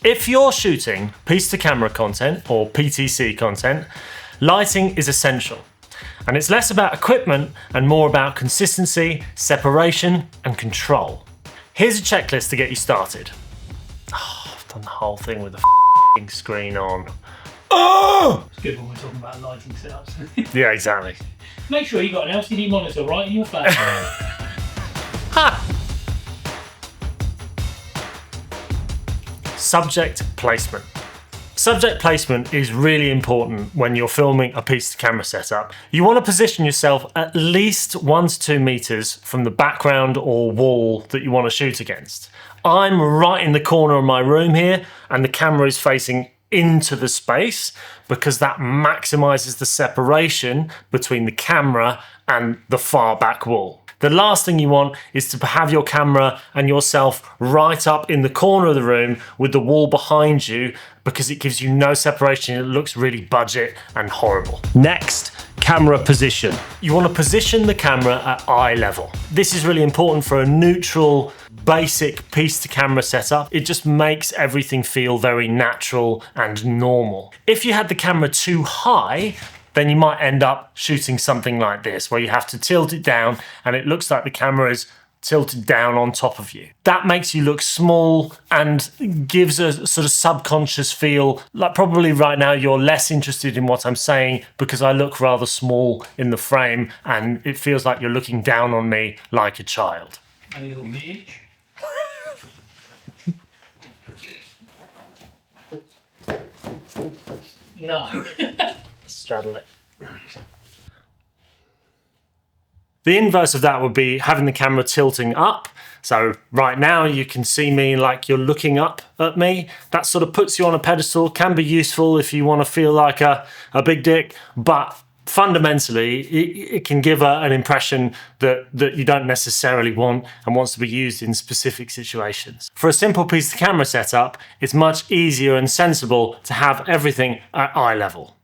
If you're shooting piece-to-camera content or PTC content, lighting is essential. And it's less about equipment and more about consistency, separation, and control. Here's a checklist to get you started. Oh, I've done the whole thing with the f***ing screen on. Oh! It's good when we're talking about lighting setups. Yeah, exactly. Make sure you got an LCD monitor right in your flat. Ha! Subject placement. Subject placement is really important when you're filming a piece-to-camera setup. You want to position yourself at least 1 to 2 meters from the background or wall that you want to shoot against. I'm right in the corner of my room here, and the camera is facing into the space because that maximizes the separation between the camera and the far back wall. The last thing you want is to have your camera and yourself right up in the corner of the room with the wall behind you, because it gives you no separation. It looks really budget and horrible. Next, camera position. You want to position the camera at eye level. This is really important for a neutral, basic piece-to-camera setup. It just makes everything feel very natural and normal. If you had the camera too high, then you might end up shooting something like this, where you have to tilt it down and it looks like the camera is tilted down on top of you. That makes you look small and gives a sort of subconscious feel like probably right now you're less interested in what I'm saying because I look rather small in the frame and it feels like you're looking down on me like a child. A little bitch. No. Straddle it. The inverse of that would be having the camera tilting up. So right now you can see me like you're looking up at me. That sort of puts you on a pedestal, can be useful if you want to feel like a big dick, but fundamentally it can give an impression that you don't necessarily want and wants to be used in specific situations. For a simple piece of camera setup, it's much easier and sensible to have everything at eye level.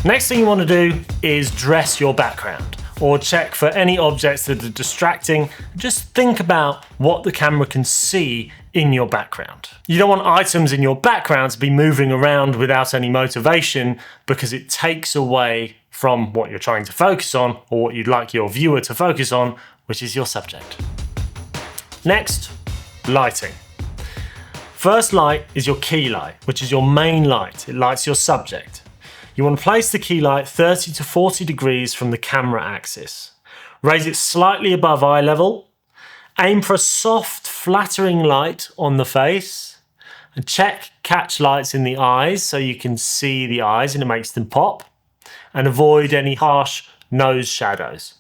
Next thing you want to do is dress your background or check for any objects that are distracting. Just think about what the camera can see in your background. You don't want items in your background to be moving around without any motivation, because it takes away from what you're trying to focus on or what you'd like your viewer to focus on, which is your subject. Next, lighting. First light is your key light, which is your main light. It lights your subject. You want to place the key light 30 to 40 degrees from the camera axis. Raise it slightly above eye level. Aim for a soft, flattering light on the face. And check catch lights in the eyes so you can see the eyes and it makes them pop. And avoid any harsh nose shadows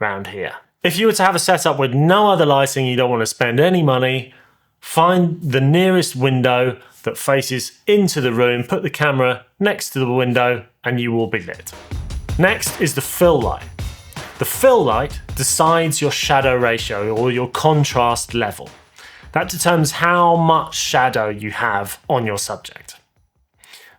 around here. If you were to have a setup with no other lighting, you don't want to spend any money, find the nearest window that faces into the room, put the camera next to the window, and you will be lit. Next is the fill light. The fill light decides your shadow ratio or your contrast level. That determines how much shadow you have on your subject.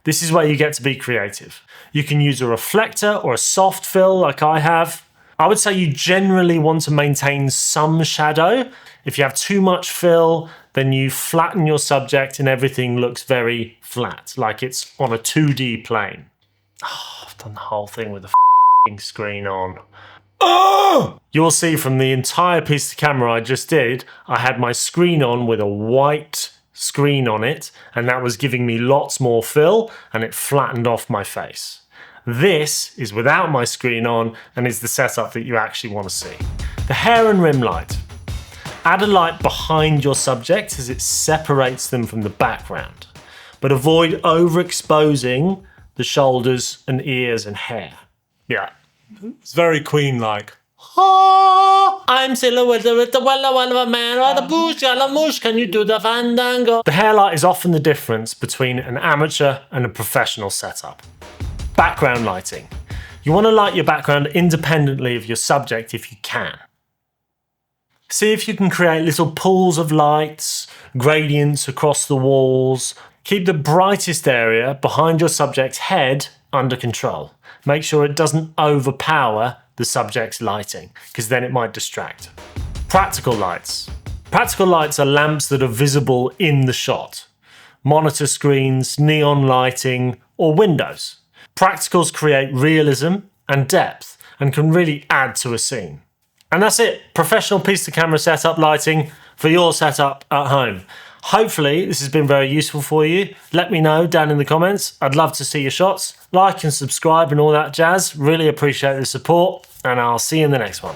This is where you get to be creative. You can use a reflector or a soft fill like I have. I would say you generally want to maintain some shadow. If you have too much fill, then you flatten your subject and everything looks very flat, like it's on a 2D plane. Oh, I've done the whole thing with the f***ing screen on. Oh! You'll see from the entire piece of camera I just did, I had my screen on with a white screen on it, and that was giving me lots more fill, and it flattened off my face. This is without my screen on and is the setup that you actually want to see. The hair and rim light. Add a light behind your subject as it separates them from the background, but avoid overexposing the shoulders and ears and hair. Yeah, it's very Queen-like. Oh, I'm silhouetted with the well of a man or the bush, can you do the fandango? The hair light is often the difference between an amateur and a professional setup. Background lighting. You want to light your background independently of your subject if you can. See if you can create little pools of lights, gradients across the walls. Keep the brightest area behind your subject's head under control. Make sure it doesn't overpower the subject's lighting, because then it might distract. Practical lights. Practical lights are lamps that are visible in the shot. Monitor screens, neon lighting, or windows. Practicals create realism and depth and can really add to a scene. And that's it, professional piece to camera setup lighting for your setup at home. Hopefully this has been very useful for you. Let me know down in the comments. I'd love to see your shots. Like and subscribe and all that jazz. Really appreciate the support, and I'll see you in the next one.